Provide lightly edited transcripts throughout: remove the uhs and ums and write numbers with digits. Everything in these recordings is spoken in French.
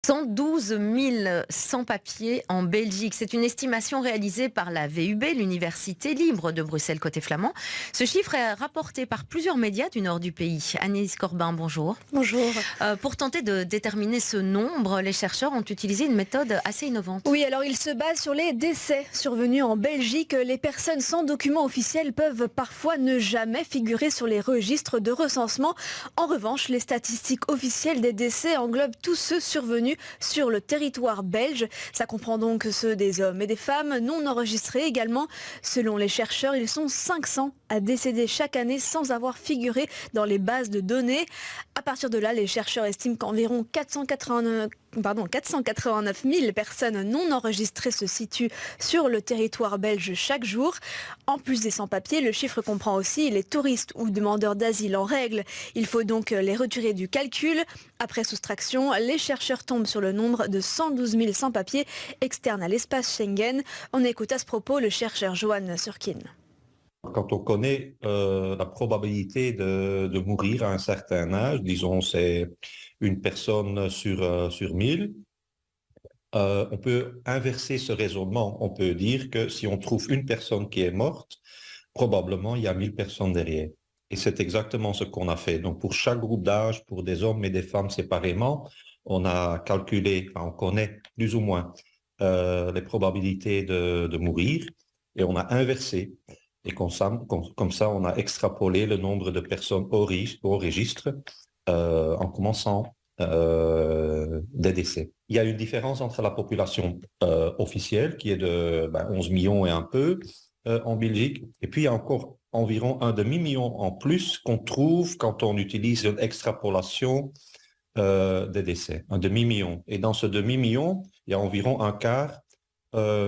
112 000 sans-papiers en Belgique. C'est une estimation réalisée par la VUB, l'Université libre de Bruxelles côté flamand. Ce chiffre est rapporté par plusieurs médias du nord du pays. Agnès Corbin, bonjour. Bonjour. Pour tenter de déterminer ce nombre, les chercheurs ont utilisé une méthode assez innovante. Oui, alors ils se basent sur les décès survenus en Belgique. Les personnes sans document officiel peuvent parfois ne jamais figurer sur les registres de recensement. En revanche, les statistiques officielles des décès englobent tous ceux survenus sur le territoire belge. Ça comprend donc ceux des hommes et des femmes non enregistrés également. Selon les chercheurs, ils sont 500 à décéder chaque année sans avoir figuré dans les bases de données. À partir de là, les chercheurs estiment qu'environ 489 000 personnes non enregistrées se situent sur le territoire belge chaque jour. En plus des sans-papiers, le chiffre comprend aussi les touristes ou demandeurs d'asile en règle. Il faut donc les retirer du calcul. Après soustraction, les chercheurs tombent sur le nombre de 112 000 sans-papiers externes à l'espace Schengen. On écoute à ce propos le chercheur Johan Surkin. Quand on connaît la probabilité de mourir à un certain âge, disons c'est une personne sur 1000, on peut inverser ce raisonnement. On peut dire que si on trouve une personne qui est morte, probablement il y a 1000 personnes derrière. Et c'est exactement ce qu'on a fait. Donc pour chaque groupe d'âge, pour des hommes et des femmes séparément, on a calculé, on connaît plus ou moins les probabilités de mourir et on a inversé. Et comme ça, on a extrapolé le nombre de personnes au registre en commençant des décès. Il y a une différence entre la population officielle, qui est de 11 millions et un peu en Belgique, et puis il y a encore environ un demi-million en plus qu'on trouve quand on utilise une extrapolation des décès, un demi-million. Et dans ce demi-million, il y a environ un quart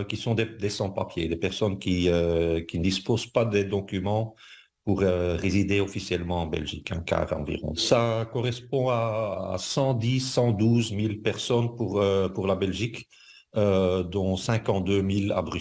qui sont des sans-papiers, des personnes qui ne disposent pas des documents pour résider officiellement en Belgique, un quart environ. Ça correspond à 110, 112 000 personnes pour la Belgique, dont 52 000 à Bruxelles.